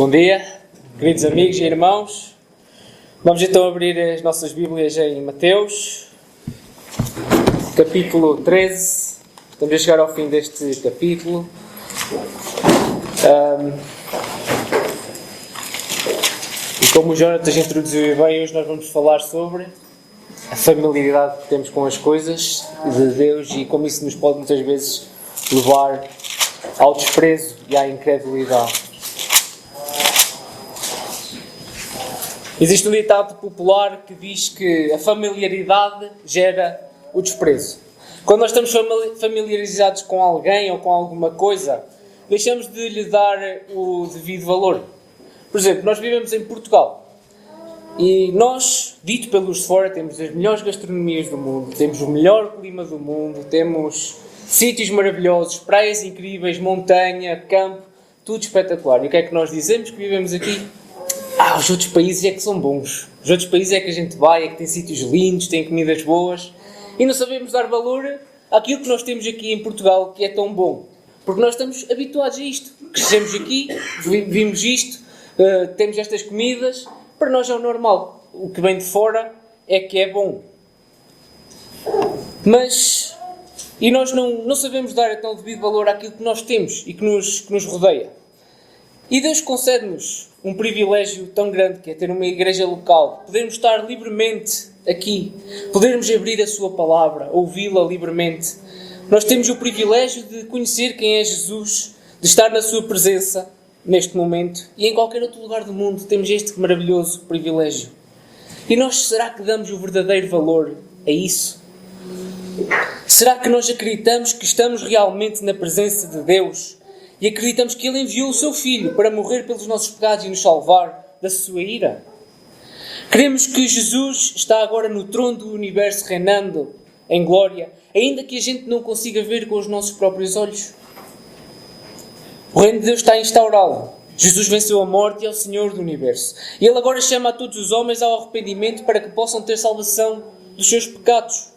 Bom dia, queridos amigos e irmãos. Vamos então abrir as nossas Bíblias em Mateus, capítulo 13. Estamos a chegar ao fim deste capítulo. E como o Jonatas introduziu bem, hoje nós vamos falar sobre a familiaridade que temos com as coisas de Deus e como isso nos pode muitas vezes levar ao desprezo e à incredulidade. Existe um ditado popular que diz que a familiaridade gera o desprezo. Quando nós estamos familiarizados com alguém ou com alguma coisa, deixamos de lhe dar o devido valor. Por exemplo, nós vivemos em Portugal e nós, dito pelos de fora, temos as melhores gastronomias do mundo, temos o melhor clima do mundo, temos sítios maravilhosos, praias incríveis, montanha, campo, tudo espetacular. E o que é que nós dizemos que vivemos aqui? Os outros países é que são bons. Os outros países é que a gente vai, é que tem sítios lindos, tem comidas boas. E não sabemos dar valor àquilo que nós temos aqui em Portugal, que é tão bom. Porque nós estamos habituados a isto. Crescemos aqui, vimos isto, temos estas comidas. Para nós é o normal. O que vem de fora é que é bom. E nós não sabemos dar então devido valor àquilo que nós temos e que nos rodeia. E Deus concede-nos um privilégio tão grande que é ter uma igreja local, podermos estar livremente aqui, podermos abrir a sua palavra, ouvi-la livremente. Nós temos o privilégio de conhecer quem é Jesus, de estar na sua presença neste momento e em qualquer outro lugar do mundo temos este maravilhoso privilégio. E nós, será que damos o verdadeiro valor a isso? Será que nós acreditamos que estamos realmente na presença de Deus? E acreditamos que Ele enviou o Seu Filho para morrer pelos nossos pecados e nos salvar da sua ira? Cremos que Jesus está agora no trono do universo reinando em glória, ainda que a gente não consiga ver com os nossos próprios olhos. O reino de Deus está instaurado. Jesus venceu a morte e é o Senhor do universo. E Ele agora chama a todos os homens ao arrependimento para que possam ter salvação dos seus pecados.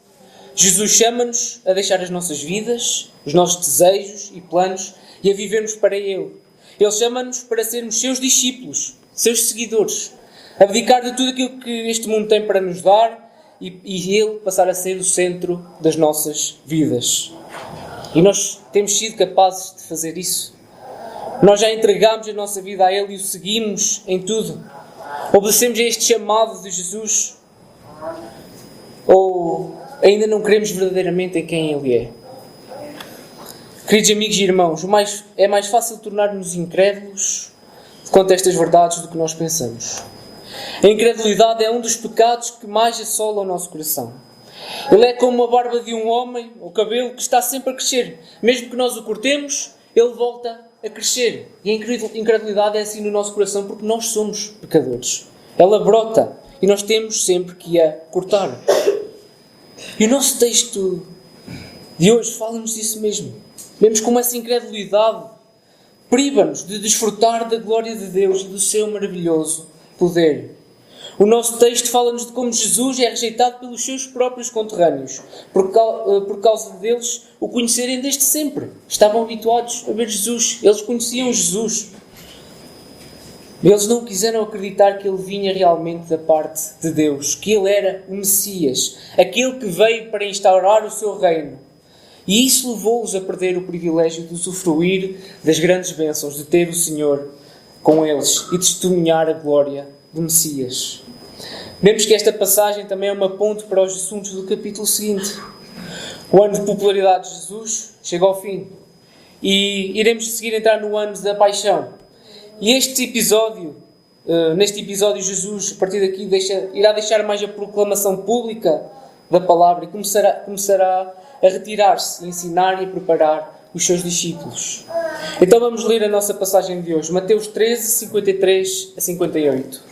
Jesus chama-nos a deixar as nossas vidas, os nossos desejos e planos e a vivermos para Ele. Ele chama-nos para sermos seus discípulos, seus seguidores, abdicar de tudo aquilo que este mundo tem para nos dar e Ele passar a ser o centro das nossas vidas. E nós temos sido capazes de fazer isso. Nós já entregamos a nossa vida a Ele e o seguimos em tudo. Obedecemos a este chamado de Jesus ou ainda não cremos verdadeiramente em quem Ele é? Queridos amigos e irmãos, é mais fácil tornar-nos incrédulos quanto a estas verdades do que nós pensamos. A incredulidade é um dos pecados que mais assola o nosso coração. Ele é como a barba de um homem, o cabelo que está sempre a crescer. Mesmo que nós o cortemos, ele volta a crescer. E a incredulidade é assim no nosso coração porque nós somos pecadores. Ela brota e nós temos sempre que a cortar. E o nosso texto de hoje fala-nos disso mesmo. Vemos como essa incredulidade priva-nos de desfrutar da glória de Deus e do seu maravilhoso poder. O nosso texto fala-nos de como Jesus é rejeitado pelos seus próprios conterrâneos, por causa deles o conhecerem desde sempre. Estavam habituados a ver Jesus, eles conheciam Jesus. Eles não quiseram acreditar que Ele vinha realmente da parte de Deus, que Ele era o Messias, aquele que veio para instaurar o seu reino. E isso levou-os a perder o privilégio de usufruir das grandes bênçãos, de ter o Senhor com eles e testemunhar a glória do Messias. Vemos que esta passagem também é uma ponte para os assuntos do capítulo seguinte. O ano de popularidade de Jesus chega ao fim e iremos seguir entrar no ano da paixão. E neste episódio Jesus, a partir daqui, irá deixar mais a proclamação pública da palavra e começará a retirar-se, ensinar e preparar os seus discípulos. Então vamos ler a nossa passagem de hoje, Mateus 13, 53 a 58.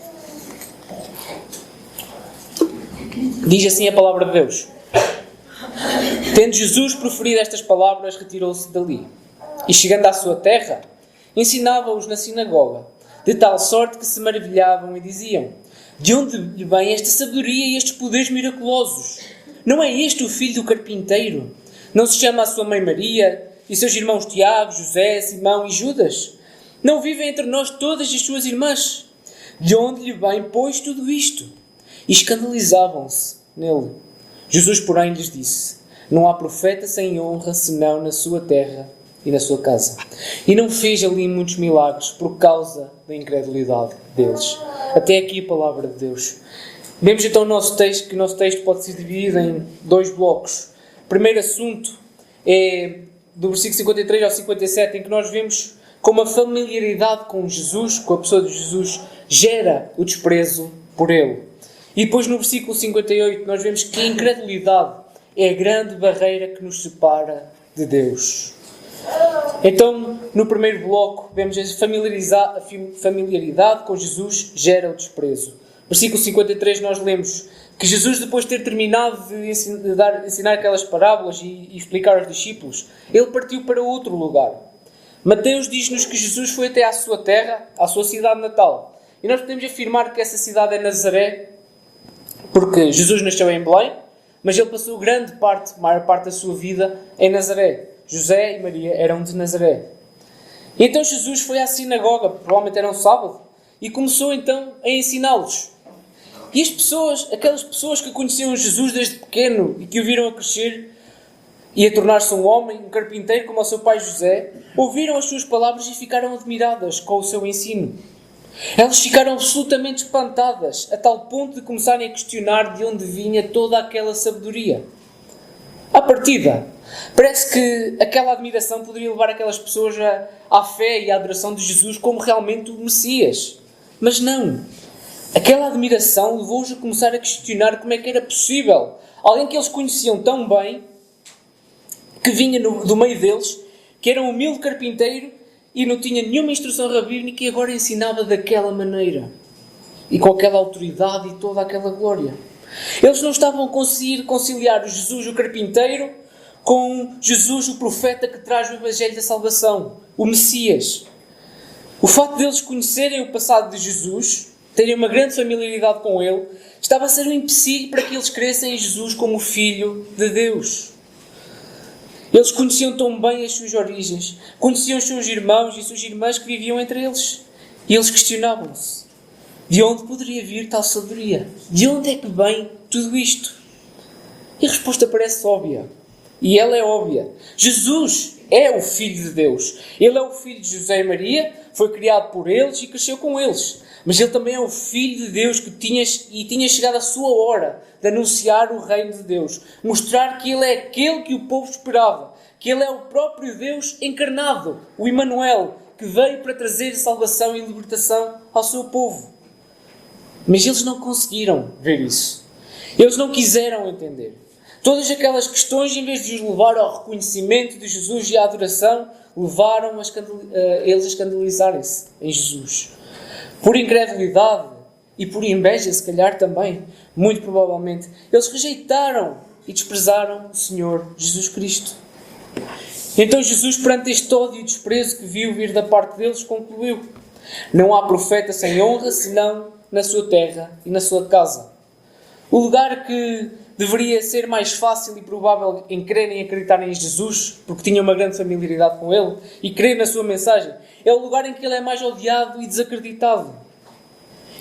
Diz assim a palavra de Deus. Tendo Jesus proferido estas palavras, retirou-se dali. E chegando à sua terra, ensinava-os na sinagoga, de tal sorte que se maravilhavam e diziam: de onde lhe vem esta sabedoria e estes poderes miraculosos? Não é este o filho do carpinteiro? Não se chama a sua mãe Maria e seus irmãos Tiago, José, Simão e Judas? Não vivem entre nós todas as suas irmãs? De onde lhe vem, pois, tudo isto? E escandalizavam-se nele. Jesus, porém, lhes disse: não há profeta sem honra, senão na sua terra e na sua casa. E não fez ali muitos milagres por causa da incredulidade deles. Até aqui a palavra de Deus. Vemos então o nosso texto, que o nosso texto pode ser dividido em 2 blocos. O primeiro assunto é do versículo 53 ao 57, em que nós vemos como a familiaridade com Jesus, com a pessoa de Jesus, gera o desprezo por ele. E depois no versículo 58 nós vemos que a incredulidade é a grande barreira que nos separa de Deus. Então, no primeiro bloco, vemos a familiaridade com Jesus gera o desprezo. Versículo 53 nós lemos que Jesus, depois de ter terminado de ensinar aquelas parábolas e explicar aos discípulos, ele partiu para outro lugar. Mateus diz-nos que Jesus foi até à sua terra, à sua cidade natal. E nós podemos afirmar que essa cidade é Nazaré, porque Jesus nasceu em Belém, mas ele passou maior parte da sua vida em Nazaré. José e Maria eram de Nazaré. E então Jesus foi à sinagoga, provavelmente era um sábado, e começou então a ensiná-los. E as pessoas, aquelas pessoas que conheciam Jesus desde pequeno e que o viram a crescer e a tornar-se um homem, um carpinteiro como o seu pai José, ouviram as suas palavras e ficaram admiradas com o seu ensino. Elas ficaram absolutamente espantadas, a tal ponto de começarem a questionar de onde vinha toda aquela sabedoria. À partida, parece que aquela admiração poderia levar aquelas pessoas à fé e à adoração de Jesus como realmente o Messias. Mas não. Aquela admiração levou-os a começar a questionar como é que era possível alguém que eles conheciam tão bem, que vinha do meio deles, que era um humilde carpinteiro e não tinha nenhuma instrução rabínica e agora ensinava daquela maneira. E com aquela autoridade e toda aquela glória. Eles não estavam a conseguir conciliar o Jesus, o carpinteiro, com Jesus, o profeta que traz o Evangelho da Salvação, o Messias. O facto de eles conhecerem o passado de Jesus, terem uma grande familiaridade com ele, estava a ser um empecilho para que eles crescem em Jesus como o Filho de Deus. Eles conheciam tão bem as suas origens, conheciam os seus irmãos e suas irmãs que viviam entre eles. E eles questionavam-se: de onde poderia vir tal sabedoria? De onde é que vem tudo isto? E a resposta parece óbvia. E ela é óbvia. Jesus é o Filho de Deus. Ele é o filho de José e Maria, foi criado por eles e cresceu com eles. Mas ele também é o Filho de Deus que tinha chegado a sua hora de anunciar o reino de Deus. Mostrar que ele é aquele que o povo esperava. Que ele é o próprio Deus encarnado, o Emmanuel, que veio para trazer salvação e libertação ao seu povo. Mas eles não conseguiram ver isso. Eles não quiseram entender. Todas aquelas questões, em vez de os levar ao reconhecimento de Jesus e à adoração, levaram eles a escandalizarem-se em Jesus. Por incredulidade e por inveja, se calhar também, muito provavelmente, eles rejeitaram e desprezaram o Senhor Jesus Cristo. Então Jesus, perante este ódio e desprezo que viu vir da parte deles, concluiu: não há profeta sem honra, senão na sua terra e na sua casa. O lugar que deveria ser mais fácil e provável em crerem e acreditarem em Jesus, porque tinham uma grande familiaridade com ele, e crer na sua mensagem, é o lugar em que ele é mais odiado e desacreditado.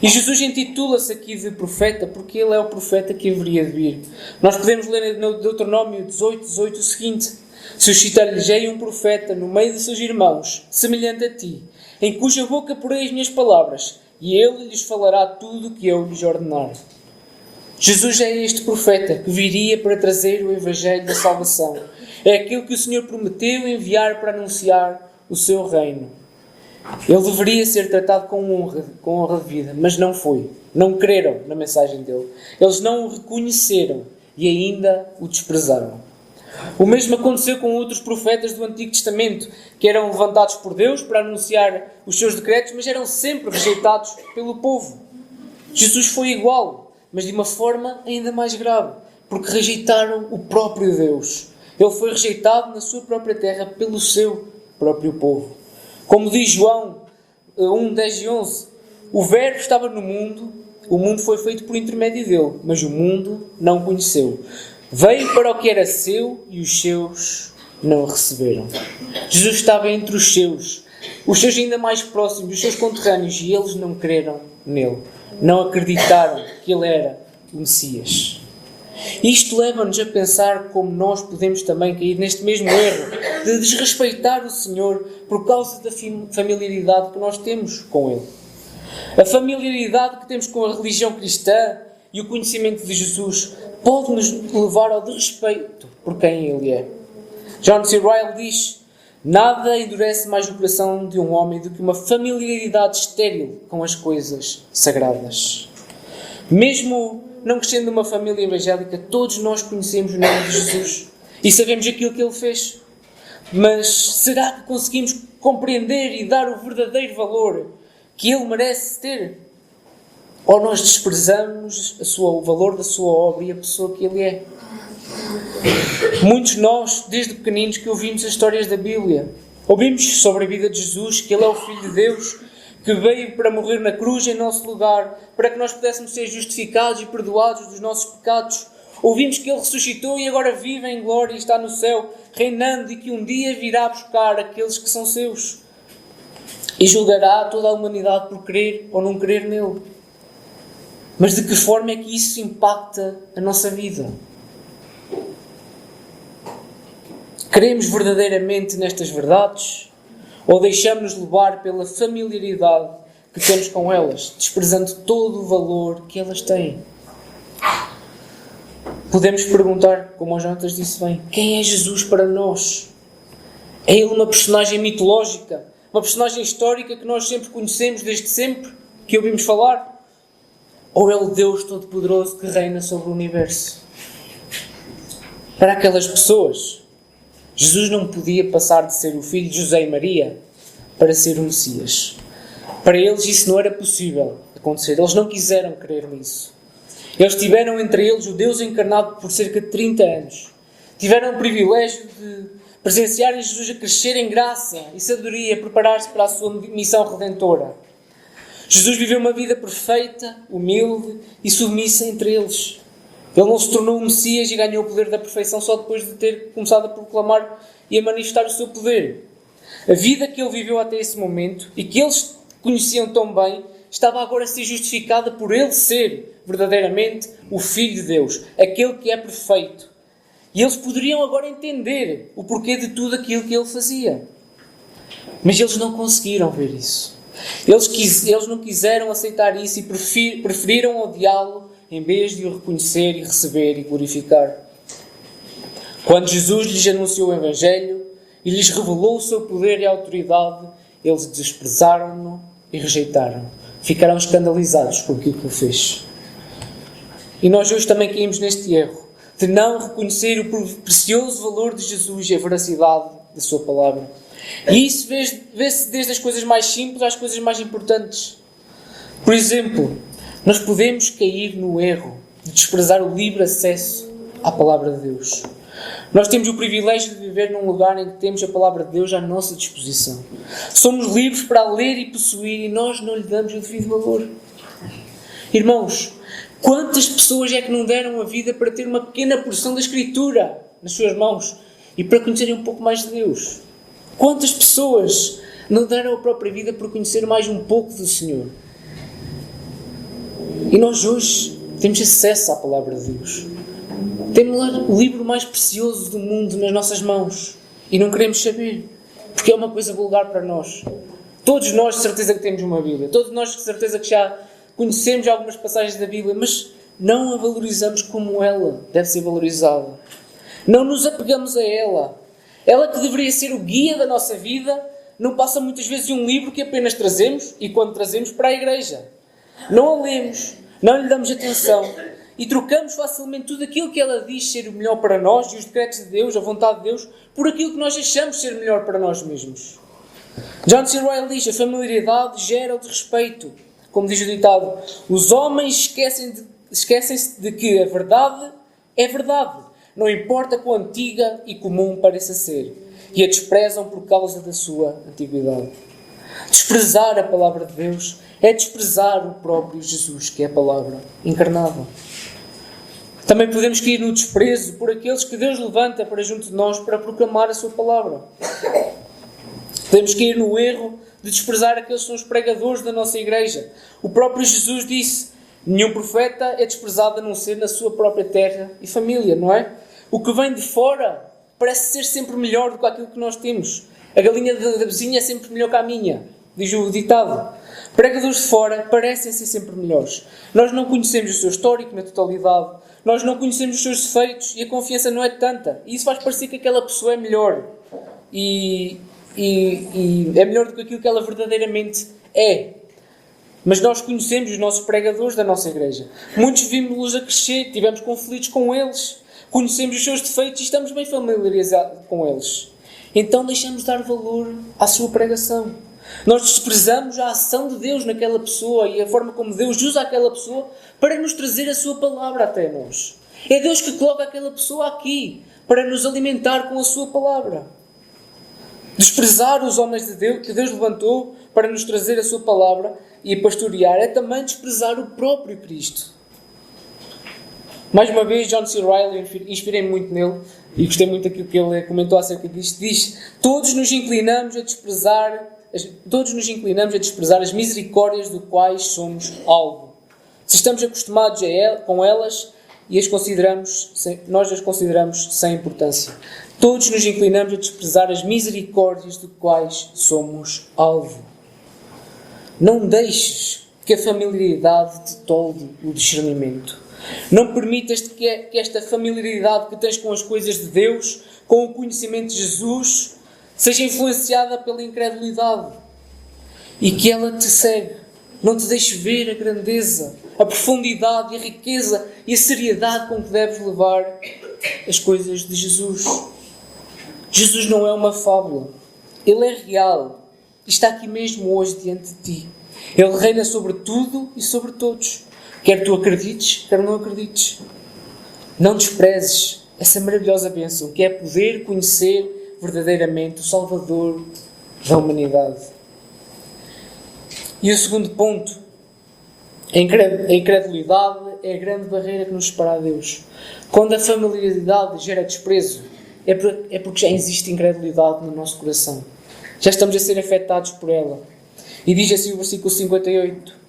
E Jesus intitula-se aqui de profeta, porque ele é o profeta que haveria de vir. Nós podemos ler no Deuteronômio 18 o seguinte: suscitar-lhes-ei um profeta no meio de seus irmãos, semelhante a ti, em cuja boca porei as minhas palavras, e ele lhes falará tudo o que eu lhes ordenar. Jesus é este profeta que viria para trazer o Evangelho da Salvação. É aquele que o Senhor prometeu enviar para anunciar o seu reino. Ele deveria ser tratado com honra de vida, mas não foi. Não creram na mensagem dele. Eles não o reconheceram e ainda o desprezaram. O mesmo aconteceu com outros profetas do Antigo Testamento, que eram levantados por Deus para anunciar os seus decretos, mas eram sempre rejeitados pelo povo. Jesus foi igual, mas de uma forma ainda mais grave, porque rejeitaram o próprio Deus. Ele foi rejeitado na sua própria terra pelo seu próprio povo. Como diz João 1, 10 e 11, o Verbo estava no mundo, o mundo foi feito por intermédio dele, mas o mundo não o conheceu. Veio para o que era seu e os seus não o receberam. Jesus estava entre os seus, os seus ainda mais próximos, os seus conterrâneos, e eles não creram nele. Não acreditaram que ele era o Messias. Isto leva-nos a pensar como nós podemos também cair neste mesmo erro de desrespeitar o Senhor por causa da familiaridade que nós temos com Ele. A familiaridade que temos com a religião cristã e o conhecimento de Jesus pode nos levar ao desrespeito por quem Ele é. John C. Ryle diz: nada endurece mais o coração de um homem do que uma familiaridade estéril com as coisas sagradas. Mesmo não crescendo numa família evangélica, todos nós conhecemos o nome de Jesus e sabemos aquilo que Ele fez. Mas será que conseguimos compreender e dar o verdadeiro valor que Ele merece ter? Ou nós desprezamos o valor da sua obra e a pessoa que Ele é? Muitos de nós, desde pequeninos, que ouvimos as histórias da Bíblia, ouvimos sobre a vida de Jesus, que Ele é o Filho de Deus, que veio para morrer na cruz em nosso lugar, para que nós pudéssemos ser justificados e perdoados dos nossos pecados. Ouvimos que Ele ressuscitou e agora vive em glória e está no céu, reinando, e que um dia virá buscar aqueles que são seus e julgará toda a humanidade por crer ou não crer nele. Mas de que forma é que isso impacta a nossa vida? Cremos verdadeiramente nestas verdades? Ou deixamos-nos levar pela familiaridade que temos com elas, desprezando todo o valor que elas têm? Podemos perguntar, como o Jonatas disse bem, quem é Jesus para nós? É Ele uma personagem mitológica? Uma personagem histórica que nós sempre conhecemos, desde sempre, que ouvimos falar? Ou é o Deus Todo-Poderoso que reina sobre o universo? Para aquelas pessoas, Jesus não podia passar de ser o filho de José e Maria para ser o Messias. Para eles isso não era possível acontecer. Eles não quiseram crer nisso. Eles tiveram entre eles o Deus encarnado por cerca de 30 anos. Tiveram o privilégio de presenciarem Jesus a crescer em graça e sabedoria, a preparar-se para a sua missão redentora. Jesus viveu uma vida perfeita, humilde e submissa entre eles. Ele não se tornou um Messias e ganhou o poder da perfeição só depois de ter começado a proclamar e a manifestar o seu poder. A vida que ele viveu até esse momento e que eles conheciam tão bem estava agora a ser justificada por ele ser verdadeiramente o Filho de Deus, aquele que é perfeito. E eles poderiam agora entender o porquê de tudo aquilo que ele fazia. Mas eles não conseguiram ver isso. Eles não quiseram aceitar isso e preferiram odiá-lo em vez de o reconhecer e receber e glorificar. Quando Jesus lhes anunciou o Evangelho e lhes revelou o seu poder e autoridade, eles desprezaram-no e rejeitaram. Ficaram escandalizados com aquilo que ele fez. E nós hoje também caímos neste erro de não reconhecer o precioso valor de Jesus e a veracidade da sua palavra. E isso vê-se desde as coisas mais simples às coisas mais importantes. Por exemplo, nós podemos cair no erro de desprezar o livre acesso à palavra de Deus. Nós temos o privilégio de viver num lugar em que temos a palavra de Deus à nossa disposição. Somos livres para a ler e possuir e nós não lhe damos o devido valor. Irmãos, quantas pessoas é que não deram a vida para ter uma pequena porção da Escritura nas suas mãos e para conhecerem um pouco mais de Deus? Quantas pessoas não deram a própria vida por conhecer mais um pouco do Senhor? E nós hoje temos acesso à palavra de Deus. Temos lá o livro mais precioso do mundo nas nossas mãos. E não queremos saber. Porque é uma coisa vulgar para nós. Todos nós de certeza que temos uma Bíblia. Todos nós de certeza que já conhecemos algumas passagens da Bíblia. Mas não a valorizamos como ela deve ser valorizada. Não nos apegamos a ela. Ela que deveria ser o guia da nossa vida, não passa muitas vezes de um livro que apenas trazemos e quando trazemos para a igreja. Não a lemos, não lhe damos atenção e trocamos facilmente tudo aquilo que ela diz ser o melhor para nós e os decretos de Deus, a vontade de Deus, por aquilo que nós achamos ser melhor para nós mesmos. John C. Ryle diz: a familiaridade gera o desrespeito. Como diz o ditado, os homens esquecem-se de que a verdade é verdade, não importa quão antiga e comum pareça ser, e a desprezam por causa da sua antiguidade. Desprezar a palavra de Deus é desprezar o próprio Jesus, que é a palavra encarnada. Também podemos cair no desprezo por aqueles que Deus levanta para junto de nós para proclamar a sua palavra. Podemos cair no erro de desprezar aqueles que são os pregadores da nossa igreja. O próprio Jesus disse: nenhum profeta é desprezado a não ser na sua própria terra e família, não é? O que vem de fora parece ser sempre melhor do que aquilo que nós temos. A galinha da vizinha é sempre melhor que a minha, diz o ditado. Pregadores de fora parecem ser sempre melhores. Nós não conhecemos o seu histórico na totalidade. Nós não conhecemos os seus defeitos e a confiança não é tanta. E isso faz parecer que aquela pessoa é melhor. E é melhor do que aquilo que ela verdadeiramente é. Mas nós conhecemos os nossos pregadores da nossa igreja. Muitos vimos-los a crescer, tivemos conflitos com eles, conhecemos os seus defeitos e estamos bem familiarizados com eles. Então deixamos de dar valor à sua pregação. Nós desprezamos a ação de Deus naquela pessoa e a forma como Deus usa aquela pessoa para nos trazer a sua palavra até nós. É Deus que coloca aquela pessoa aqui para nos alimentar com a sua palavra. Desprezar os homens de Deus que Deus levantou para nos trazer a sua palavra e pastorear é também desprezar o próprio Cristo. Mais uma vez, John C. Riley, inspirei-me muito nele e gostei muito daquilo que ele comentou acerca disto. Diz: todos nos inclinamos a desprezar as misericórdias do quais somos alvo. Se estamos acostumados com elas e nós as consideramos sem importância. Todos nos inclinamos a desprezar as misericórdias de quais somos alvo. Não deixes que a familiaridade te tolde o discernimento. Não permitas que esta familiaridade que tens com as coisas de Deus, com o conhecimento de Jesus, seja influenciada pela incredulidade e que ela te segue. Não te deixes ver a grandeza, a profundidade e a riqueza e a seriedade com que deves levar as coisas de Jesus. Jesus não é uma fábula. Ele é real e está aqui mesmo hoje diante de ti. Ele reina sobre tudo e sobre todos. Quer tu acredites, quer não acredites. Não desprezes essa maravilhosa bênção que é poder conhecer verdadeiramente o Salvador da humanidade. E o segundo ponto, a incredulidade é a grande barreira que nos separa de Deus. Quando a familiaridade gera desprezo, é porque já existe incredulidade no nosso coração. Já estamos a ser afetados por ela. E diz assim o versículo 58: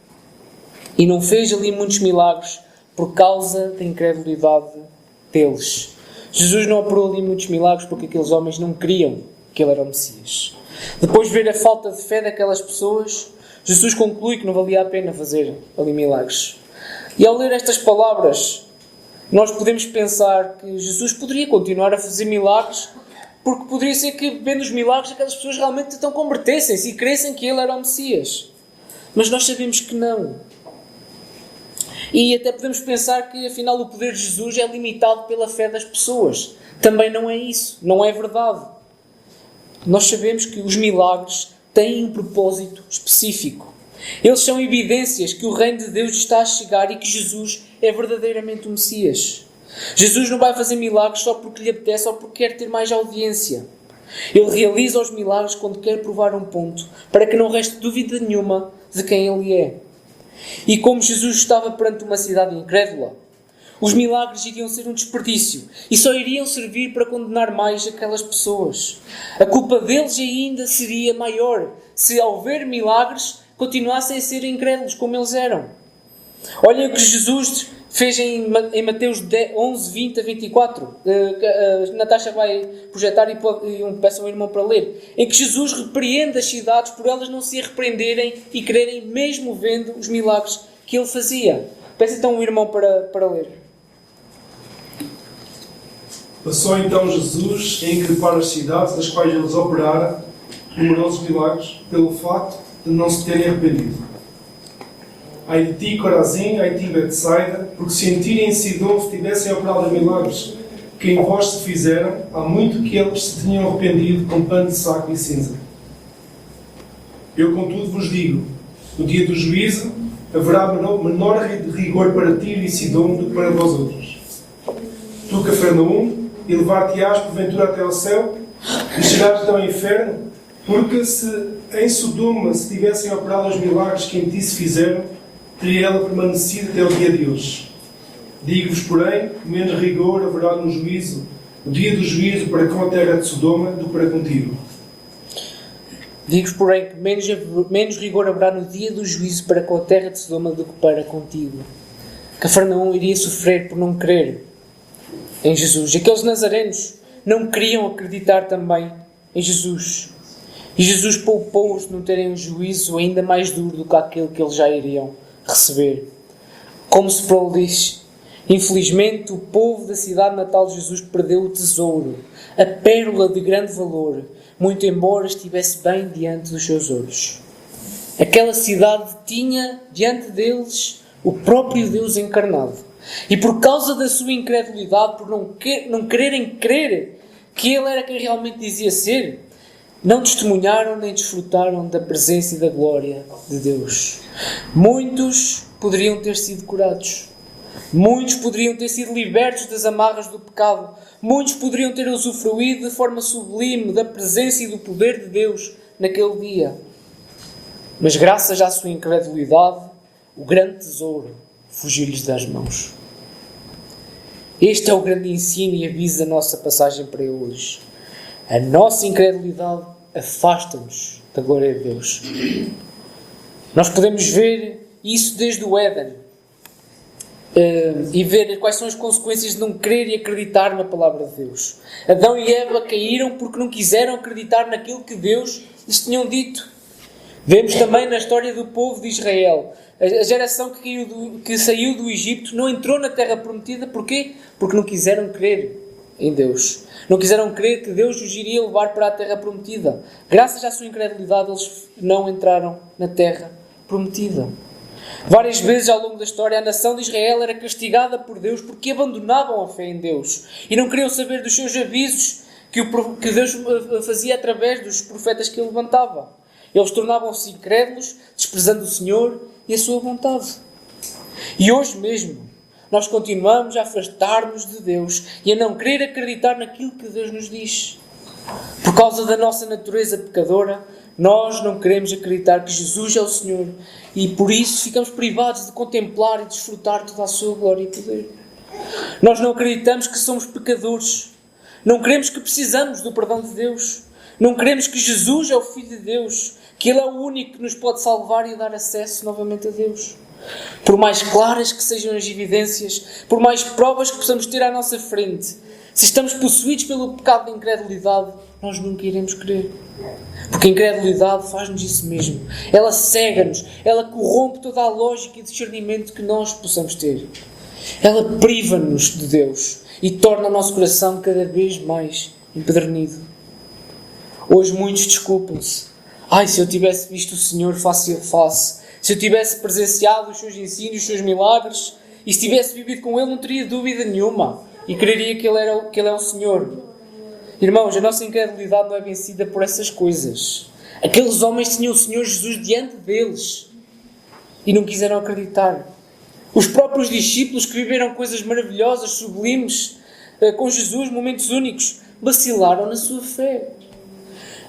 e não fez ali muitos milagres por causa da incredulidade deles. Jesus não operou ali muitos milagres porque aqueles homens não queriam que ele era o Messias. Depois de ver a falta de fé daquelas pessoas, Jesus conclui que não valia a pena fazer ali milagres. E ao ler estas palavras, nós podemos pensar que Jesus poderia continuar a fazer milagres, porque poderia ser que, vendo os milagres, aquelas pessoas realmente então convertessem-se e crescem que ele era o Messias. Mas nós sabemos que não. E até podemos pensar que, afinal, o poder de Jesus é limitado pela fé das pessoas. Também não é isso. Não é verdade. Nós sabemos que os milagres têm um propósito específico. Eles são evidências que o reino de Deus está a chegar e que Jesus é verdadeiramente o Messias. Jesus não vai fazer milagres só porque lhe apetece ou porque quer ter mais audiência. Ele realiza os milagres quando quer provar um ponto, para que não reste dúvida nenhuma de quem ele é. E como Jesus estava perante uma cidade incrédula, os milagres iriam ser um desperdício e só iriam servir para condenar mais aquelas pessoas. A culpa deles ainda seria maior se, ao ver milagres, continuassem a ser incrédulos como eles eram. Olha o que Jesus fez em Mateus 11, 20 a 24. A Natasha vai projetar e peço ao irmão para ler. Em que Jesus repreende as cidades por elas não se arrependerem e quererem mesmo vendo os milagres que ele fazia. Peço então o irmão para ler. Passou então Jesus a increpar as cidades das quais eles operaram numerosos milagres pelo facto de não se terem arrependido. Ai de ti, Corazim, ai de ti, Betsaida, porque se em Tiro e em Sidom se tivessem operado milagres que em vós se fizeram, há muito que eles se tinham arrependido com pano de saco e cinza. Eu, contudo, vos digo, no dia do juízo haverá menor rigor para Tiro e Sidom do que para vós outros. Tu, Cafarnaum, elevar-te-ás porventura até ao céu, e chegares ao inferno, porque se em Sodoma se tivessem operado os milagres que em ti se fizeram, teria ela permanecido até o dia de hoje. Digo-vos, porém, que menos rigor haverá no juízo, no dia do juízo, para com a terra de Sodoma do que para contigo. Digo-vos, porém, que menos rigor haverá no dia do juízo para com a terra de Sodoma do que para contigo. Cafarnaum iria sofrer por não crer em Jesus. Aqueles nazarenos não queriam acreditar também em Jesus. E Jesus poupou-os de não terem um juízo ainda mais duro do que aquele que eles já iriam receber. Como se Paulo diz, infelizmente o povo da cidade natal de Jesus perdeu o tesouro, a pérola de grande valor, muito embora estivesse bem diante dos seus olhos. Aquela cidade tinha diante deles o próprio Deus encarnado. E por causa da sua incredulidade, por não quererem crer que Ele era quem realmente dizia ser, não testemunharam nem desfrutaram da presença e da glória de Deus. Muitos poderiam ter sido curados. Muitos poderiam ter sido libertos das amarras do pecado. Muitos poderiam ter usufruído de forma sublime da presença e do poder de Deus naquele dia. Mas graças à sua incredulidade, o grande tesouro fugiu-lhes das mãos. Este é o grande ensino e aviso da nossa passagem para hoje. A nossa incredulidade afasta-nos da glória de Deus. Nós podemos ver isso desde o Éden e ver quais são as consequências de não querer e acreditar na palavra de Deus. Adão e Eva caíram porque não quiseram acreditar naquilo que Deus lhes tinham dito. Vemos também na história do povo de Israel. A geração que saiu do Egito não entrou na terra prometida. Porquê? Porque não quiseram crer em Deus. Não quiseram crer que Deus os iria levar para a terra prometida. Graças à sua incredulidade, eles não entraram na terra prometida. Várias vezes ao longo da história, a nação de Israel era castigada por Deus porque abandonavam a fé em Deus e não queriam saber dos seus avisos que Deus fazia através dos profetas que ele levantava. Eles tornavam-se incrédulos, desprezando o Senhor e a sua vontade. E hoje mesmo, nós continuamos a afastar-nos de Deus e a não querer acreditar naquilo que Deus nos diz. Por causa da nossa natureza pecadora, nós não queremos acreditar que Jesus é o Senhor e por isso ficamos privados de contemplar e desfrutar toda a sua glória e poder. Nós não acreditamos que somos pecadores. Não queremos que precisamos do perdão de Deus. Não queremos que Jesus é o Filho de Deus, que Ele é o único que nos pode salvar e dar acesso novamente a Deus. Por mais claras que sejam as evidências, por mais provas que possamos ter à nossa frente, se estamos possuídos pelo pecado da incredulidade, nós nunca iremos crer. Porque a incredulidade faz-nos isso mesmo. Ela cega-nos, ela corrompe toda a lógica e discernimento que nós possamos ter. Ela priva-nos de Deus e torna o nosso coração cada vez mais empedernido. Hoje muitos desculpam-se. Se eu tivesse visto o Senhor face a face, se eu tivesse presenciado os seus ensinos, os seus milagres, e se tivesse vivido com Ele, não teria dúvida nenhuma e creria que Ele é o Senhor. Irmãos, a nossa incredulidade não é vencida por essas coisas. Aqueles homens tinham o Senhor Jesus diante deles e não quiseram acreditar. Os próprios discípulos que viveram coisas maravilhosas, sublimes, com Jesus, momentos únicos, vacilaram na sua fé.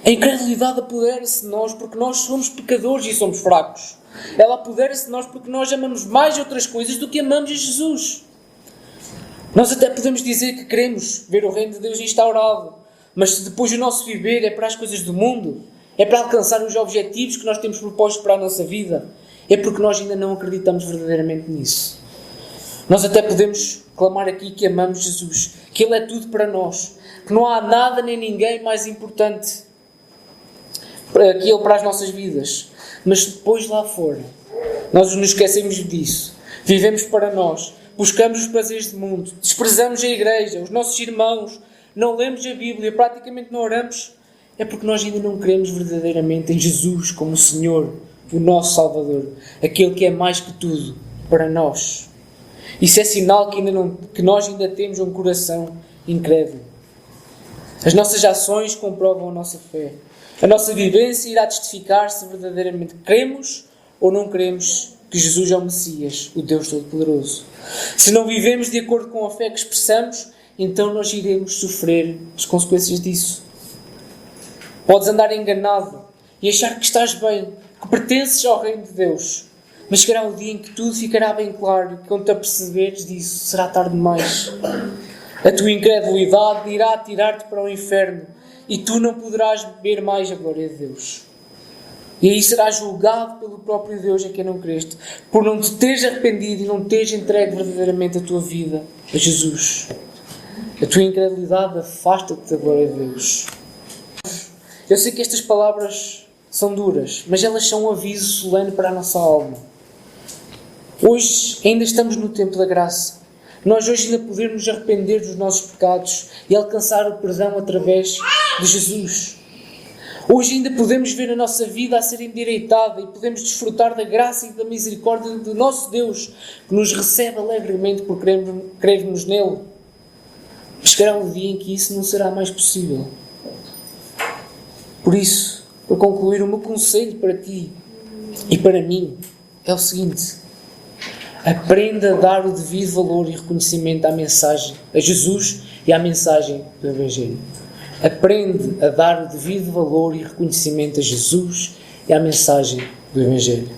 A incredulidade apodera-se de nós porque nós somos pecadores e somos fracos. Ela apodera-se de nós porque nós amamos mais outras coisas do que amamos a Jesus. Nós até podemos dizer que queremos ver o reino de Deus instaurado, mas se depois o nosso viver é para as coisas do mundo, é para alcançar os objetivos que nós temos propostos para a nossa vida, é porque nós ainda não acreditamos verdadeiramente nisso. Nós até podemos clamar aqui que amamos Jesus, que Ele é tudo para nós, que não há nada nem ninguém mais importante que Ele para as nossas vidas. Mas depois lá fora, nós nos esquecemos disso. Vivemos para nós, buscamos os prazeres do mundo, desprezamos a igreja, os nossos irmãos, não lemos a Bíblia, praticamente não oramos. É porque nós ainda não cremos verdadeiramente em Jesus como o Senhor, o nosso Salvador, aquele que é mais que tudo para nós. Isso é sinal que nós ainda temos um coração incrédulo. As nossas ações comprovam a nossa fé. A nossa vivência irá testificar se verdadeiramente cremos ou não cremos que Jesus é o Messias, o Deus Todo-Poderoso. Se não vivemos de acordo com a fé que expressamos, então nós iremos sofrer as consequências disso. Podes andar enganado e achar que estás bem, que pertences ao reino de Deus, mas chegará o dia em que tudo ficará bem claro e quando te aperceberes disso, será tarde demais. A tua incredulidade irá tirar-te para o inferno e tu não poderás ver mais a glória de Deus. E aí serás julgado pelo próprio Deus a quem não creste, por não te teres arrependido e não teres entregue verdadeiramente a tua vida a Jesus. A tua incredulidade afasta-te da glória de Deus. Eu sei que estas palavras são duras, mas elas são um aviso solene para a nossa alma. Hoje ainda estamos no tempo da graça. Nós hoje ainda podemos nos arrepender dos nossos pecados e alcançar o perdão através de Jesus. Hoje ainda podemos ver a nossa vida a ser endireitada e podemos desfrutar da graça e da misericórdia do nosso Deus, que nos recebe alegremente por crermos nele. Mas chegará um dia em que isso não será mais possível. Por isso, para concluir, o meu conselho para ti e para mim é o seguinte: aprenda a dar o devido valor e reconhecimento à mensagem, a Jesus e à mensagem do Evangelho. Aprende a dar o devido valor e reconhecimento a Jesus e à mensagem do Evangelho.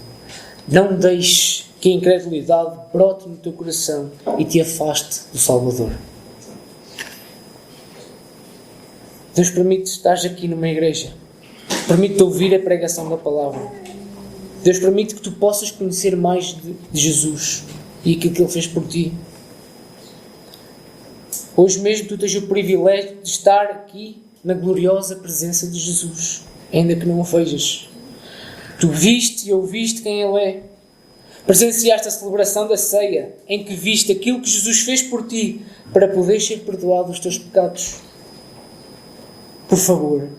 Não deixes que a incredulidade brote no teu coração e te afaste do Salvador. Deus permite estar aqui numa igreja. Permite-te ouvir a pregação da palavra. Deus permite que tu possas conhecer mais de Jesus e aquilo que Ele fez por ti. Hoje mesmo tu tens o privilégio de estar aqui na gloriosa presença de Jesus, ainda que não o vejas. Tu viste e ouviste quem Ele é. Presenciaste a celebração da ceia, em que viste aquilo que Jesus fez por ti, para poderes ser perdoado dos teus pecados. Por favor,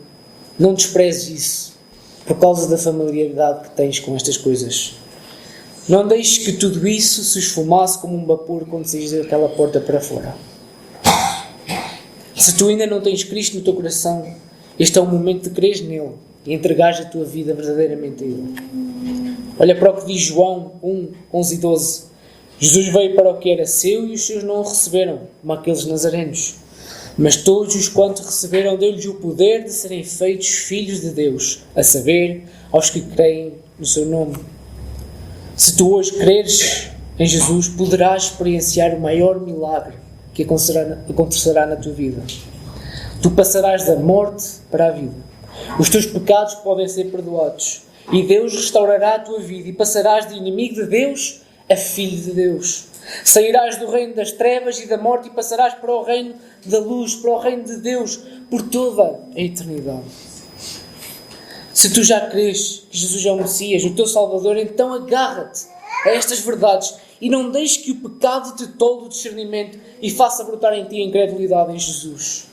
não desprezes isso, por causa da familiaridade que tens com estas coisas. Não deixes que tudo isso se esfumasse como um vapor quando saís daquela porta para fora. Se tu ainda não tens Cristo no teu coração, este é o momento de creres nele e entregares a tua vida verdadeiramente a Ele. Olha para o que diz João 1, 11 e 12. Jesus veio para o que era seu e os seus não o receberam, como aqueles nazarenos. Mas todos os quantos receberam deu-lhes o poder de serem feitos filhos de Deus, a saber, aos que creem no seu nome. Se tu hoje creres em Jesus, poderás experienciar o maior milagre que acontecerá na tua vida. Tu passarás da morte para a vida. Os teus pecados podem ser perdoados. E Deus restaurará a tua vida e passarás de inimigo de Deus a filho de Deus. Sairás do reino das trevas e da morte e passarás para o reino da luz, para o reino de Deus, por toda a eternidade. Se tu já crês que Jesus é o Messias, o teu Salvador, então agarra-te a estas verdades e não deixes que o pecado te tolhe o discernimento e faça brotar em ti a incredulidade em Jesus.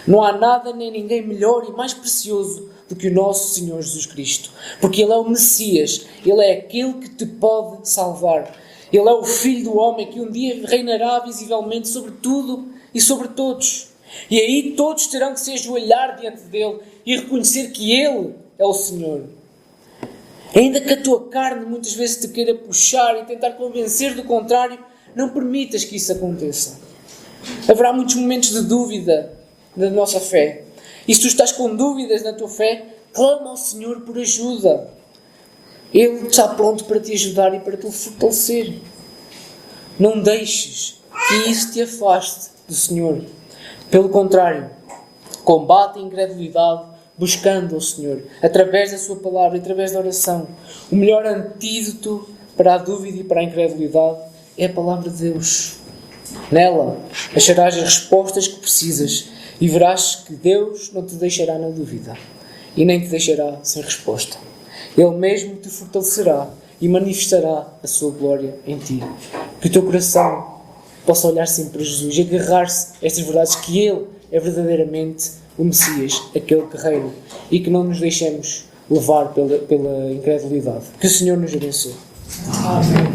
Não há nada nem ninguém melhor e mais precioso do que o nosso Senhor Jesus Cristo, porque Ele é o Messias, Ele é aquele que te pode salvar. Ele é o Filho do homem que um dia reinará visivelmente sobre tudo e sobre todos. E aí todos terão que se ajoelhar diante dele e reconhecer que Ele é o Senhor. Ainda que a tua carne muitas vezes te queira puxar e tentar convencer do contrário, não permitas que isso aconteça. Haverá muitos momentos de dúvida da nossa fé. E se tu estás com dúvidas na tua fé, clama ao Senhor por ajuda. Ele está pronto para te ajudar e para te fortalecer. Não deixes que isso te afaste do Senhor. Pelo contrário, combate a incredulidade buscando o Senhor, através da sua palavra, através da oração. O melhor antídoto para a dúvida e para a incredulidade é a palavra de Deus. Nela acharás as respostas que precisas e verás que Deus não te deixará na dúvida e nem te deixará sem resposta. Ele mesmo te fortalecerá e manifestará a sua glória em ti. Que o teu coração possa olhar sempre para Jesus e agarrar-se a estas verdades, que Ele é verdadeiramente o Messias, aquele que reina, e que não nos deixemos levar pela incredulidade. Que o Senhor nos abençoe. Amém.